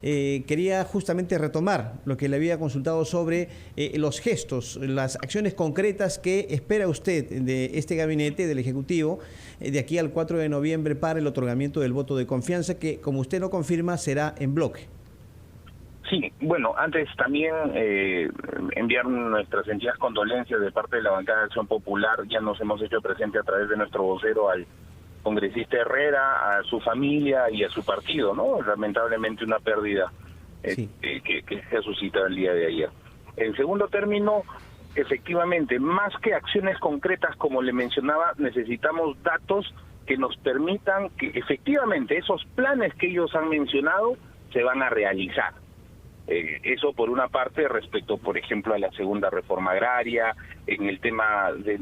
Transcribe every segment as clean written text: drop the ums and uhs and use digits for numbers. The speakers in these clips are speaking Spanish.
Quería justamente retomar lo que le había consultado sobre los gestos, las acciones concretas que espera usted de este gabinete, del Ejecutivo, de aquí al 4 de noviembre para el otorgamiento del voto de confianza, que, como usted lo confirma, será en bloque. Sí, bueno, antes también enviar nuestras sentidas condolencias de parte de la bancada de Acción Popular. Ya nos hemos hecho presente a través de nuestro vocero al congresista Herrera, a su familia y a su partido, ¿no? Lamentablemente una pérdida Sí. que se ha suscitado el día de ayer. En segundo término, efectivamente, más que acciones concretas, como le mencionaba, necesitamos datos que nos permitan que efectivamente esos planes que ellos han mencionado se van a realizar. Eso por una parte respecto, por ejemplo, a la segunda reforma agraria. En el tema de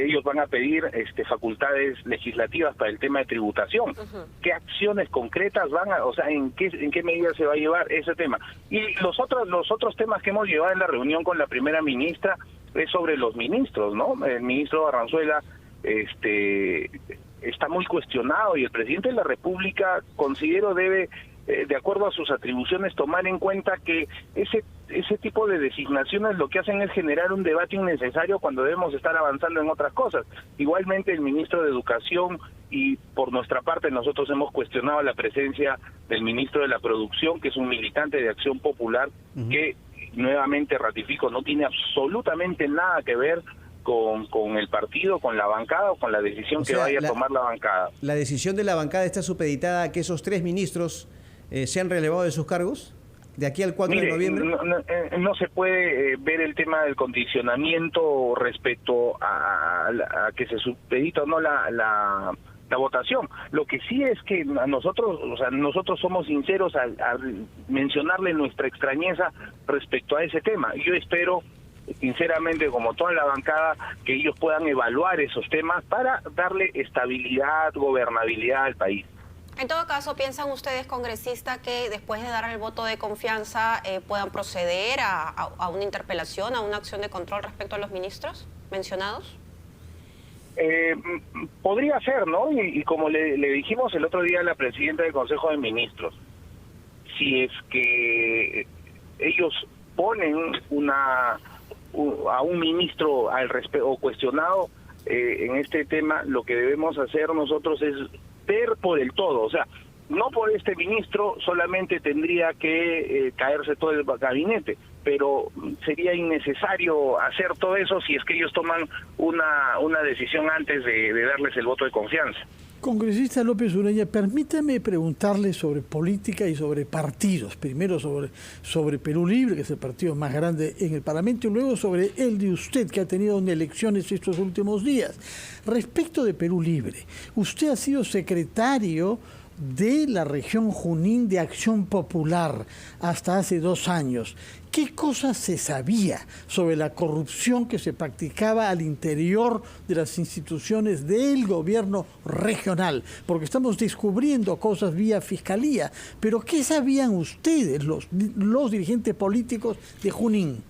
ellos van a pedir facultades legislativas para el tema de tributación. ¿Qué acciones concretas van a, o sea, en qué medida se va a llevar ese tema? Y los otros temas que hemos llevado en la reunión con la primera ministra es sobre los ministros, ¿no? El ministro Barranzuela está muy cuestionado y el presidente de la República, considero, debe de acuerdo a sus atribuciones, tomar en cuenta que ese tipo de designaciones lo que hacen es generar un debate innecesario cuando debemos estar avanzando en otras cosas. Igualmente el ministro de Educación, y por nuestra parte nosotros hemos cuestionado la presencia del ministro de la Producción, que es un militante de Acción Popular, que nuevamente ratifico, no tiene absolutamente nada que ver con el partido, con la bancada o con la decisión que vaya a tomar la bancada. ¿La decisión de la bancada está supeditada a que esos tres ministros sean relevados de sus cargos de aquí al 4 de noviembre? No se puede ver el tema del condicionamiento respecto a que se supedita o no la votación. Lo que sí es que nosotros somos sinceros al mencionarle nuestra extrañeza respecto a ese tema. Yo espero, sinceramente, como toda la bancada, que ellos puedan evaluar esos temas para darle estabilidad, gobernabilidad al país. En todo caso, ¿piensan ustedes, congresista, que después de dar el voto de confianza puedan proceder a una interpelación, a una acción de control respecto a los ministros mencionados? Podría ser, ¿no? Y como le dijimos el otro día a la presidenta del Consejo de Ministros, si es que ellos ponen a un ministro al respecto o cuestionado en este tema, lo que debemos hacer nosotros es ver por el todo. O sea, no por este ministro solamente tendría que caerse todo el gabinete, pero sería innecesario hacer todo eso si es que ellos toman una decisión antes de darles el voto de confianza. Congresista López Ureña, permítame preguntarle sobre política y sobre partidos. Primero sobre Perú Libre, que es el partido más grande en el Parlamento, y luego sobre el de usted, que ha tenido elecciones estos últimos días. Respecto de Perú Libre, usted ha sido secretario de la región Junín de Acción Popular hasta hace 2 años. ¿Qué cosas se sabía sobre la corrupción que se practicaba al interior de las instituciones del gobierno regional? Porque estamos descubriendo cosas vía fiscalía, pero ¿qué sabían ustedes, los dirigentes políticos de Junín?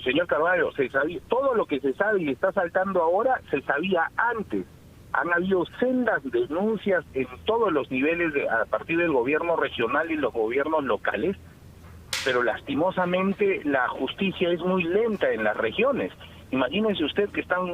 Señor Carvalho, se sabía, todo lo que se sabe y está saltando ahora se sabía antes. Han habido sendas denuncias en todos los niveles a partir del gobierno regional y los gobiernos locales, pero lastimosamente la justicia es muy lenta en las regiones. Imagínense usted que están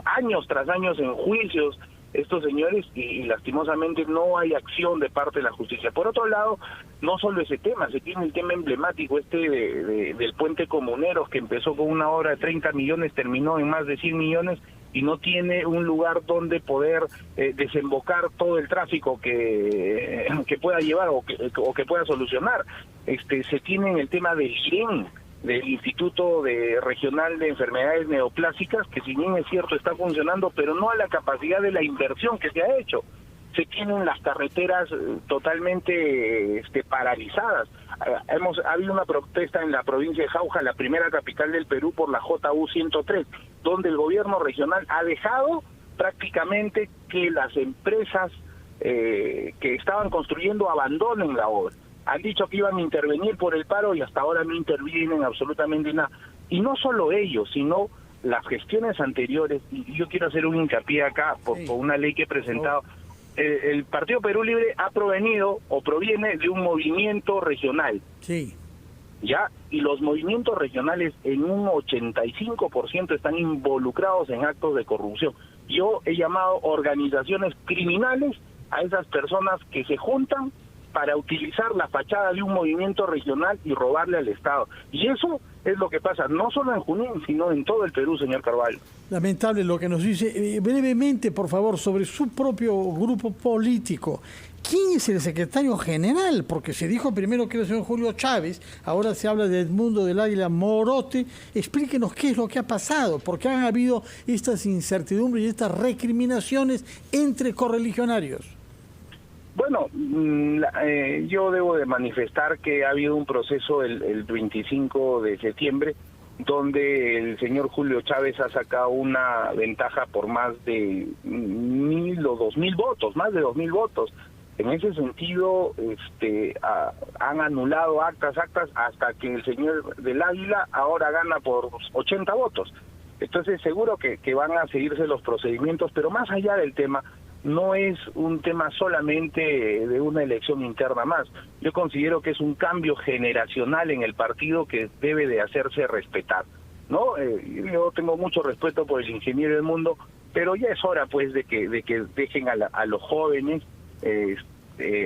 años tras años en juicios estos señores y lastimosamente no hay acción de parte de la justicia. Por otro lado, no solo ese tema, se tiene el tema emblemático del puente Comuneros, que empezó con una obra de 30 millones, terminó en más de 100 millones y no tiene un lugar donde poder desembocar todo el tráfico que pueda llevar o que pueda solucionar. Se tiene el tema del IREN, del Instituto Regional de Enfermedades Neoplásicas, que si bien es cierto está funcionando, pero no a la capacidad de la inversión que se ha hecho. Se tienen las carreteras totalmente paralizadas. Ha habido una protesta en la provincia de Jauja, la primera capital del Perú, por la JU 103, donde el gobierno regional ha dejado prácticamente que las empresas que estaban construyendo abandonen la obra. Han dicho que iban a intervenir por el paro y hasta ahora no intervienen absolutamente nada. Y no solo ellos, sino las gestiones anteriores, y yo quiero hacer un hincapié acá por una ley que he presentado, el Partido Perú Libre ha provenido o proviene de un movimiento regional. Sí. ¿Ya? Y los movimientos regionales en un 85% están involucrados en actos de corrupción. Yo he llamado organizaciones criminales a esas personas que se juntan para utilizar la fachada de un movimiento regional y robarle al Estado. Y eso es lo que pasa, no solo en Junín, sino en todo el Perú, señor Carvalho. Lamentable lo que nos dice. Brevemente, por favor, sobre su propio grupo político. ¿Quién es el secretario general? Porque se dijo primero que era el señor Julio Chávez, ahora se habla de Edmundo del Águila Morote. Explíquenos qué es lo que ha pasado, porque han habido estas incertidumbres y estas recriminaciones entre correligionarios. Bueno, yo debo de manifestar que ha habido un proceso el 25 de septiembre donde el señor Julio Chávez ha sacado una ventaja por más de 1.000 o 2.000 votos, más de 2.000 votos. En ese sentido, han anulado actas hasta que el señor del Águila ahora gana por 80 votos. Entonces seguro que van a seguirse los procedimientos, pero más allá del tema, no es un tema solamente de una elección interna más. Yo considero que es un cambio generacional en el partido que debe de hacerse respetar, ¿no? Yo tengo mucho respeto por el ingeniero del mundo, pero ya es hora pues de que dejen a los jóvenes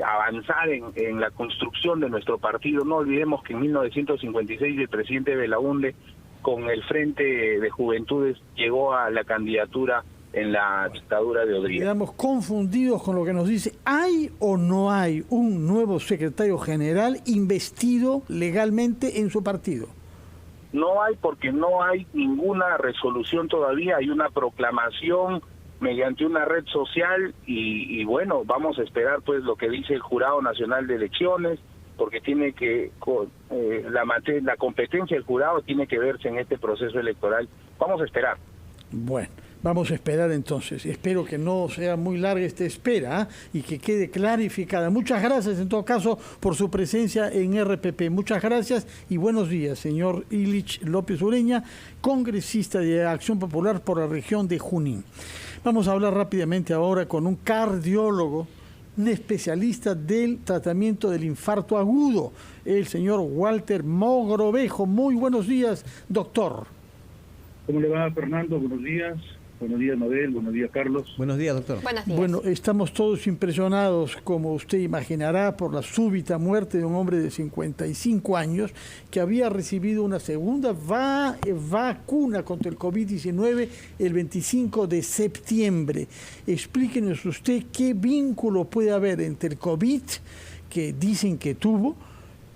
avanzar en la construcción de nuestro partido. No olvidemos que en 1956 el presidente Belaúnde con el Frente de Juventudes llegó a la candidatura en la dictadura de Odría. Quedamos confundidos con lo que nos dice. ¿Hay o no hay un nuevo secretario general investido legalmente en su partido? No hay, porque no hay ninguna resolución todavía. Hay una proclamación mediante una red social y bueno, vamos a esperar pues lo que dice el Jurado Nacional de Elecciones, porque tiene que la competencia del jurado tiene que verse en este proceso electoral. Vamos a esperar. Bueno, vamos a esperar entonces. Espero que no sea muy larga esta espera y que quede clarificada. Muchas gracias en todo caso por su presencia en RPP. Muchas gracias y buenos días, señor Illich López Ureña, congresista de Acción Popular por la región de Junín. Vamos a hablar rápidamente ahora con un cardiólogo, un especialista del tratamiento del infarto agudo, el señor Walter Mogrovejo. Muy buenos días, doctor. ¿Cómo le va, Fernando? Buenos días. Buenos días, Mabel. Buenos días, Carlos. Buenos días, doctor. Buenos días. Bueno, estamos todos impresionados, como usted imaginará, por la súbita muerte de un hombre de 55 años que había recibido una segunda vacuna contra el COVID-19 el 25 de septiembre. Explíquenos usted qué vínculo puede haber entre el COVID, que dicen que tuvo,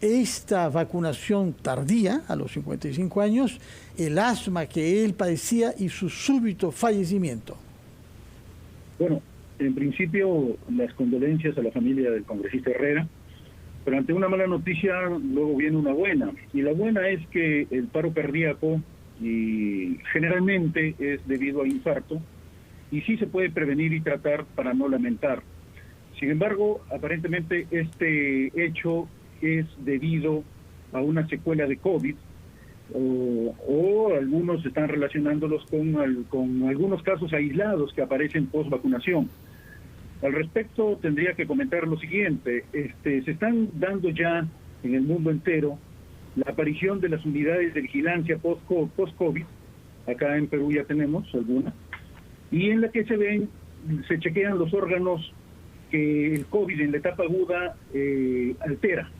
esta vacunación tardía, a los 55 años, el asma que él padecía y su súbito fallecimiento. Bueno, en principio, las condolencias a la familia del congresista Herrera, pero ante una mala noticia, luego viene una buena. Y la buena es que el paro cardíaco y generalmente es debido a infarto, y sí se puede prevenir y tratar para no lamentar. Sin embargo, aparentemente este hecho es debido a una secuela de COVID, o algunos están relacionándolos con algunos casos aislados que aparecen post vacunación. Al respecto tendría que comentar lo siguiente: se están dando ya en el mundo entero la aparición de las unidades de vigilancia post-COVID, acá en Perú ya tenemos algunas, y en la que se chequean los órganos que el COVID en la etapa aguda altera,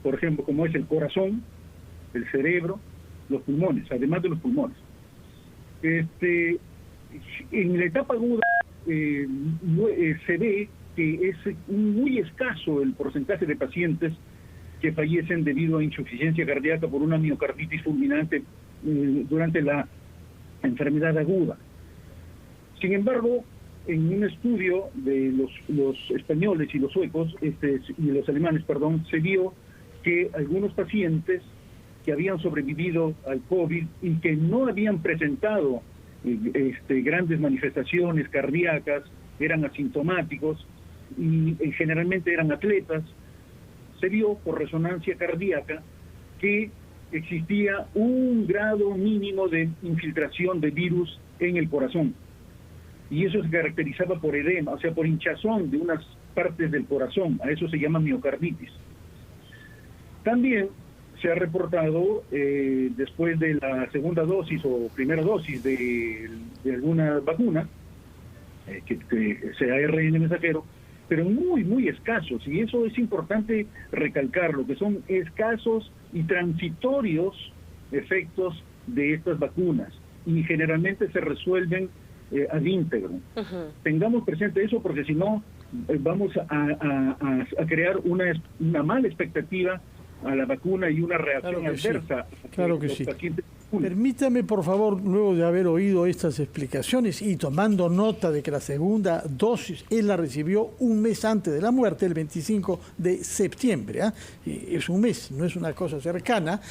por ejemplo, como es el corazón, el cerebro, los pulmones, además de los pulmones. En la etapa aguda se ve que es muy escaso el porcentaje de pacientes que fallecen debido a insuficiencia cardíaca por una miocarditis fulminante durante la enfermedad aguda. Sin embargo, en un estudio de los españoles y los suecos, y los alemanes, perdón, se vio que algunos pacientes que habían sobrevivido al COVID y que no habían presentado grandes manifestaciones cardíacas, eran asintomáticos y generalmente eran atletas, se vio por resonancia cardíaca que existía un grado mínimo de infiltración de virus en el corazón. y eso se caracterizaba por edema, o sea, por hinchazón de unas partes del corazón. A eso se llama miocarditis. También se ha reportado después de la segunda dosis o primera dosis de alguna vacuna, que sea ARN mensajero, pero muy escasos, y eso es importante recalcarlo, que son escasos y transitorios efectos de estas vacunas, y generalmente se resuelven ad íntegro. Tengamos presente eso, porque si no vamos a crear una mala expectativa a la vacuna y una reacción adversa. Claro que sí. Permítame, por favor, luego de haber oído estas explicaciones y tomando nota de que la segunda dosis él la recibió un mes antes de la muerte, el 25 de septiembre. Es un mes, no es una cosa cercana.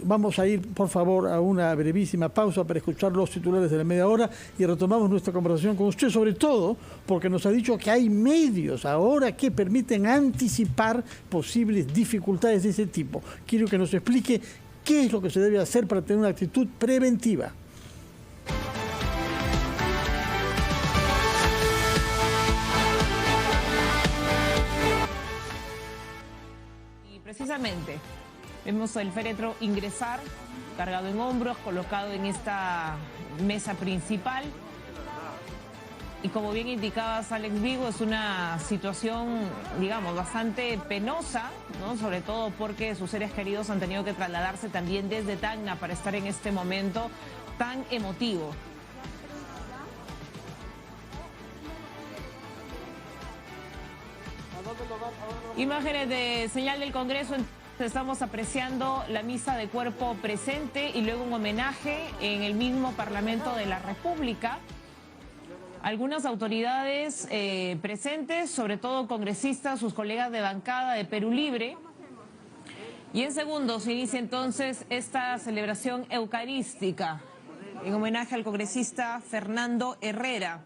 Vamos a ir, por favor, a una brevísima pausa para escuchar los titulares de la media hora y retomamos nuestra conversación con usted, sobre todo porque nos ha dicho que hay medios ahora que permiten anticipar posibles dificultades de ese tipo. Quiero que nos explique qué es lo que se debe hacer para tener una actitud preventiva. Y precisamente vemos el féretro ingresar, cargado en hombros, colocado en esta mesa principal. Y como bien indicaba Alex Vigo, es una situación, digamos, bastante penosa, ¿no? Sobre todo porque sus seres queridos han tenido que trasladarse también desde Tacna para estar en este momento tan emotivo. Imágenes de señal del Congreso. Estamos apreciando la misa de cuerpo presente y luego un homenaje en el mismo Parlamento de la República. Algunas autoridades presentes, sobre todo congresistas, sus colegas de bancada de Perú Libre. Y en segundos inicia entonces esta celebración eucarística en homenaje al congresista Fernando Herrera.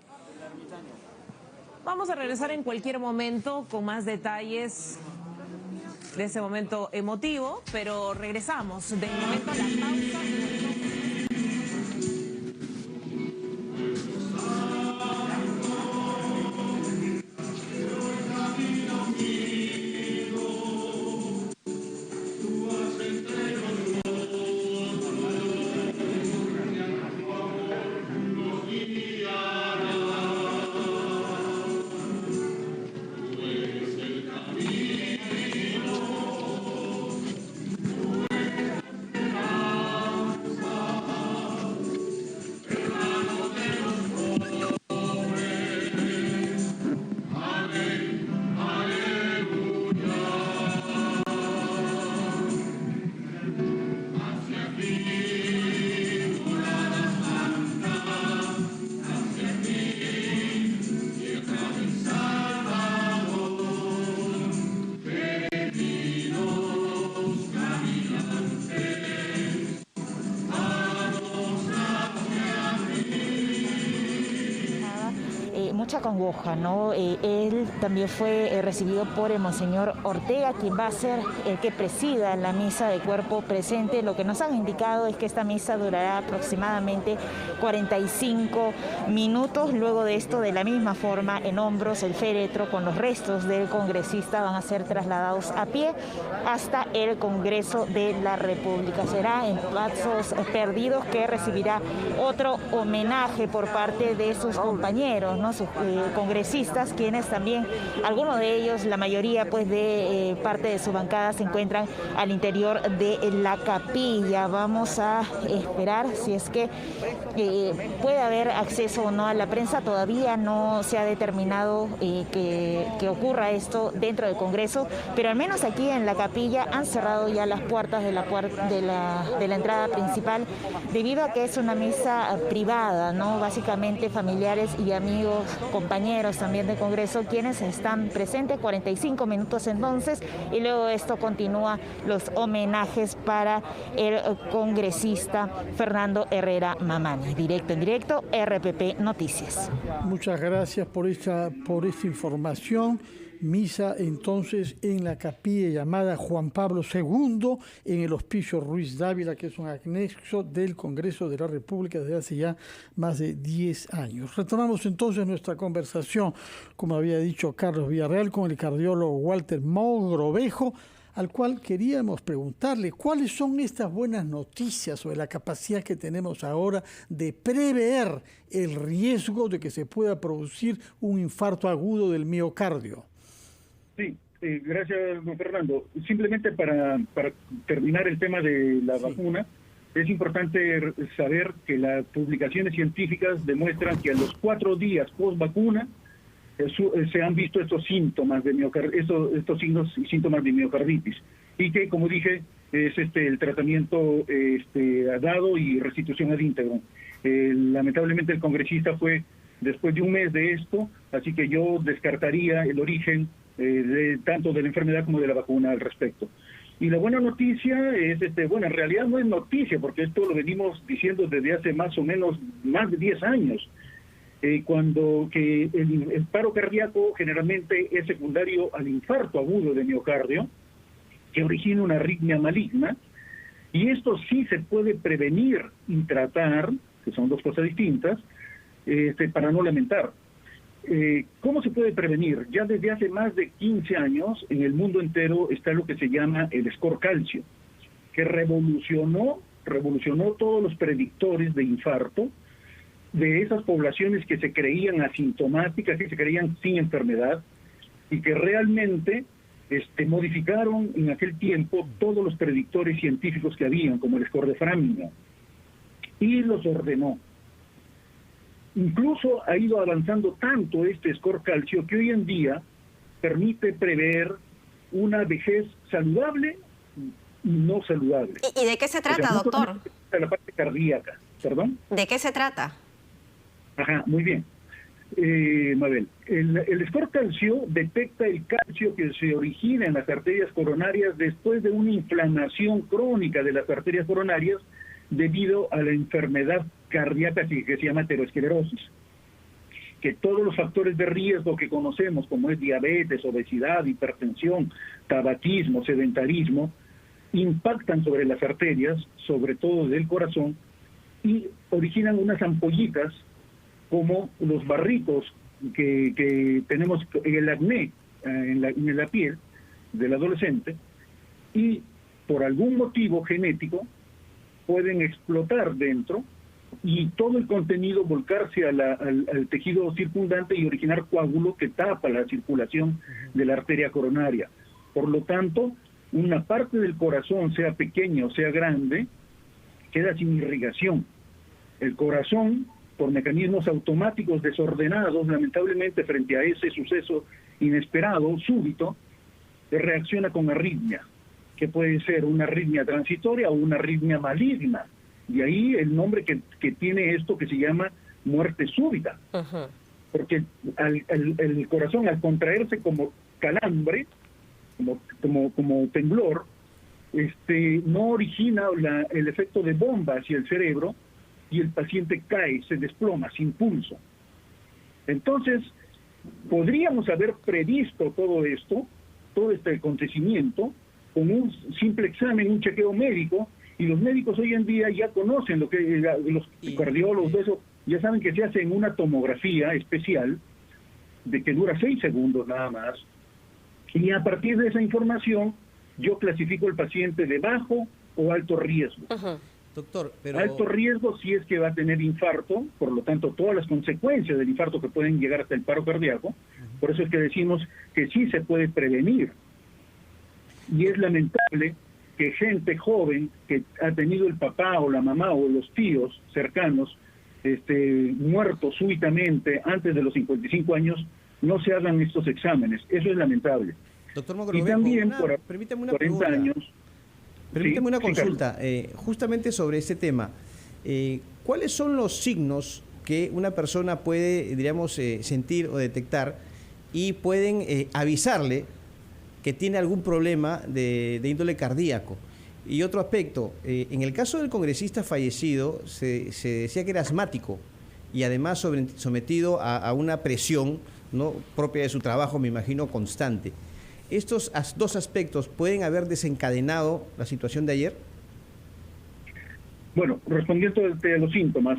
Vamos a regresar en cualquier momento con más detalles de ese momento emotivo, pero regresamos de momento a la pausa. Mucha congoja, ¿no? Él también fue recibido por el monseñor Ortega, quien va a ser el que presida la misa de cuerpo presente. Lo que nos han indicado es que esta misa durará aproximadamente 45 minutos. Luego de esto, de la misma forma, en hombros, el féretro con los restos del congresista van a ser trasladados a pie hasta el Congreso de la República. Será en Pasos Perdidos que recibirá otro homenaje por parte de sus compañeros, ¿no? Sus congresistas, quienes también, algunos de ellos, la mayoría pues de parte de su bancada, se encuentran al interior de la capilla. Vamos a esperar si es que puede haber acceso o no a la prensa. Todavía no se ha determinado que ocurra esto dentro del Congreso, pero al menos aquí en la capilla han cerrado ya las puertas de la entrada principal, debido a que es una misa privada, ¿no? Básicamente familiares y amigos, compañeros también del Congreso, quienes están presentes. 45 minutos entonces, y luego esto continúa los homenajes para el congresista Fernando Herrera Mamani. Directo en directo, RPP Noticias. Muchas gracias por esta información. Misa entonces en la capilla llamada Juan Pablo II en el Hospicio Ruiz Dávila, que es un anexo del Congreso de la República desde hace ya más de 10 años. Retomamos entonces nuestra conversación, como había dicho Carlos Villarreal, con el cardiólogo Walter Mogrovejo, al cual queríamos preguntarle cuáles son estas buenas noticias sobre la capacidad que tenemos ahora de prever el riesgo de que se pueda producir un infarto agudo del miocardio. Sí, gracias, don Fernando. Simplemente para terminar el tema de la vacuna, es importante saber que las publicaciones científicas demuestran que a los 4 días post vacuna se han visto estos síntomas de estos signos y síntomas de miocarditis, y que, como dije, es el tratamiento dado y restitución ad íntegro. Lamentablemente el congresista fue después de un mes de esto, así que yo descartaría el origen tanto de la enfermedad como de la vacuna al respecto. Y la buena noticia es, bueno, en realidad no es noticia, porque esto lo venimos diciendo desde hace más o menos más de 10 años. Cuando que el paro cardíaco generalmente es secundario al infarto agudo de miocardio, que origina una arritmia maligna, y esto sí se puede prevenir y tratar, que son dos cosas distintas, para no lamentar. ¿Cómo se puede prevenir? Ya desde hace más de 15 años en el mundo entero está lo que se llama el score calcio, que revolucionó todos los predictores de infarto de esas poblaciones que se creían asintomáticas, que se creían sin enfermedad, y que realmente modificaron en aquel tiempo todos los predictores científicos que habían, como el score de Framingham, y los ordenó. Incluso ha ido avanzando tanto este score calcio que hoy en día permite prever una vejez saludable y no saludable. ¿Y de qué se trata, doctor? La parte cardíaca, ¿perdón? ¿De qué se trata? Ajá, muy bien. Mabel, el score calcio detecta el calcio que se origina en las arterias coronarias después de una inflamación crónica de las arterias coronarias debido a la enfermedad cardíaca que se llama aterosclerosis. Que todos los factores de riesgo que conocemos, como es diabetes, obesidad, hipertensión, tabaquismo, sedentarismo, impactan sobre las arterias, sobre todo del corazón, y originan unas ampollitas como los barritos que tenemos en el acné, en la piel del adolescente, y por algún motivo genético pueden explotar dentro y todo el contenido volcarse al tejido circundante y originar coágulo que tapa la circulación de la arteria coronaria. Por lo tanto, una parte del corazón, sea pequeña o sea grande, queda sin irrigación. El corazón, por mecanismos automáticos desordenados, lamentablemente frente a ese suceso inesperado, súbito, reacciona con arritmia, que puede ser una arritmia transitoria o una arritmia maligna. Y ahí el nombre que tiene esto que se llama muerte súbita. Uh-huh. Porque el corazón, al contraerse como calambre, como temblor, no origina el efecto de bomba hacia el cerebro, y el paciente cae, se desploma sin pulso. Entonces, podríamos haber previsto todo esto, todo este acontecimiento, con un simple examen, un chequeo médico, y los médicos hoy en día ya conocen lo que los cardiólogos, eso, ya saben que se hace en una tomografía especial, de que dura 6 segundos nada más, y a partir de esa información, yo clasifico el paciente de bajo o alto riesgo. Uh-huh. Doctor, pero... Alto riesgo si es que va a tener infarto, por lo tanto todas las consecuencias del infarto que pueden llegar hasta el paro cardíaco, por eso es que decimos que sí se puede prevenir. Y es lamentable que gente joven que ha tenido el papá o la mamá o los tíos cercanos muertos súbitamente antes de los 55 años, no se hagan estos exámenes. Eso es lamentable. Doctor Mogrovejo, y también permítame una 40 pregunta. Años... Permíteme sí, una consulta, sí, justamente sobre este tema. ¿Cuáles son los signos que una persona puede, diríamos, sentir o detectar y pueden avisarle que tiene algún problema de índole cardíaco? Y otro aspecto, en el caso del congresista fallecido, se decía que era asmático y además sometido a una presión ¿no?, propia de su trabajo, me imagino, constante. ¿Estos dos aspectos pueden haber desencadenado la situación de ayer? Bueno, respondiendo a los síntomas,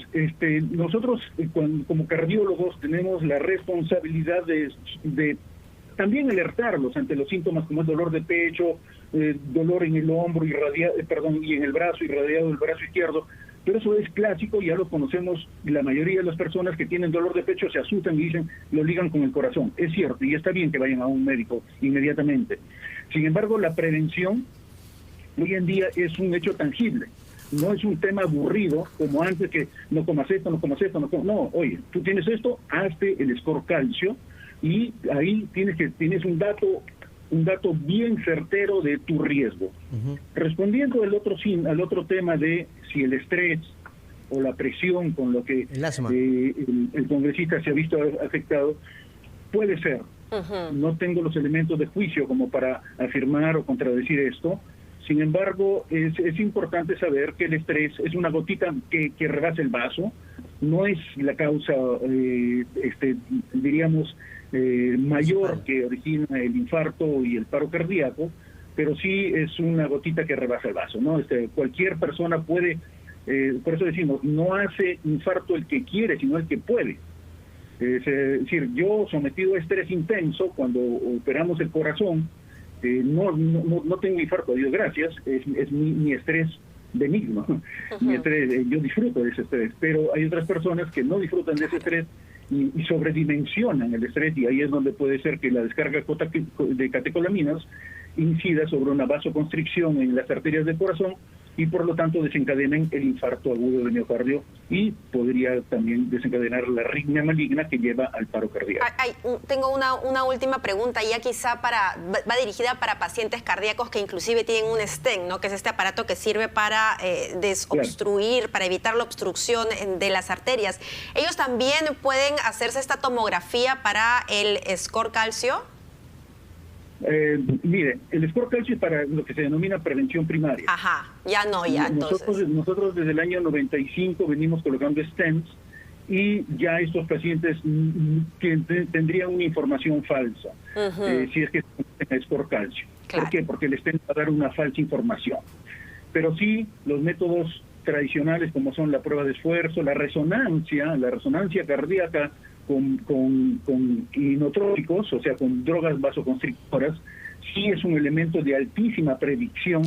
nosotros como cardiólogos tenemos la responsabilidad de también alertarlos ante los síntomas como el dolor de pecho, dolor en el hombro y en el brazo, irradiado del brazo izquierdo. Pero eso es clásico, ya lo conocemos, la mayoría de las personas que tienen dolor de pecho se asustan y dicen, lo ligan con el corazón. Es cierto, y está bien que vayan a un médico inmediatamente. Sin embargo, la prevención hoy en día es un hecho tangible. No es un tema aburrido como antes, que no comas esto, no comas esto, no, oye, tú tienes esto, hazte el score calcio y ahí tienes un dato bien certero de tu riesgo. Respondiendo al otro tema de si el estrés o la presión con lo que el congresista se ha visto afectado, puede ser. No tengo los elementos de juicio como para afirmar o contradecir esto. Sin embargo, es importante saber que el estrés es una gotita que rebasa el vaso, no es la causa, diríamos, mayor que origina el infarto y el paro cardíaco, pero sí es una gotita que rebasa el vaso, ¿no? Cualquier persona puede, por eso decimos, no hace infarto el que quiere, sino el que puede. Es decir, yo sometido a estrés intenso, cuando operamos el corazón, no tengo infarto, a Dios gracias, es mi estrés benigno. Mi estrés, yo disfruto de ese estrés, pero hay otras personas que no disfrutan de ese estrés y sobredimensionan el estrés, y ahí es donde puede ser que la descarga de catecolaminas incida sobre una vasoconstricción en las arterias del corazón y por lo tanto desencadenen el infarto agudo de miocardio y podría también desencadenar la arritmia maligna que lleva al paro cardíaco. Tengo una última pregunta, ya quizá va dirigida para pacientes cardíacos que inclusive tienen un stent, ¿no?, que es este aparato que sirve para desobstruir, para evitar la obstrucción de las arterias. ¿Ellos también pueden hacerse esta tomografía para el score calcio? Mire, el score calcio es para lo que se denomina prevención primaria. Nosotros desde el año 95 venimos colocando stents y ya estos pacientes tendrían una información falsa, si es que tienen score calcio. Claro. ¿Por qué? Porque el stent va a dar una falsa información. Pero sí, los métodos tradicionales como son la prueba de esfuerzo, la resonancia cardíaca con inotrópicos, o sea, con drogas vasoconstrictoras, sí es un elemento de altísima predicción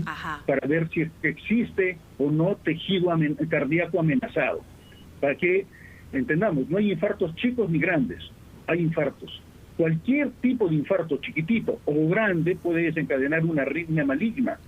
para ver si existe o no tejido cardíaco amenazado. Para que entendamos, no hay infartos chicos ni grandes, hay infartos. Cualquier tipo de infarto chiquitito o grande puede desencadenar una arritmia maligna.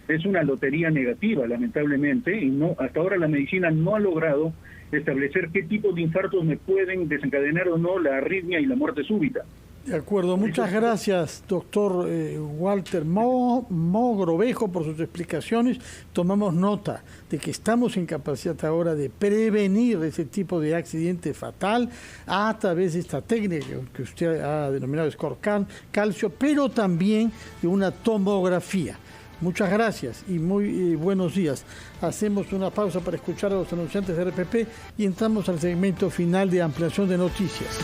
Es una lotería negativa, lamentablemente, y hasta ahora la medicina no ha logrado establecer qué tipo de infartos me pueden desencadenar o no la arritmia y la muerte súbita. De acuerdo, muchas gracias, doctor Walter Mogrovejo, por sus explicaciones. Tomamos nota de que estamos en capacidad ahora de prevenir ese tipo de accidente fatal a través de esta técnica que usted ha denominado score calcio, pero también de una tomografía. Muchas gracias y muy buenos días. Hacemos una pausa para escuchar a los anunciantes de RPP y entramos al segmento final de ampliación de noticias.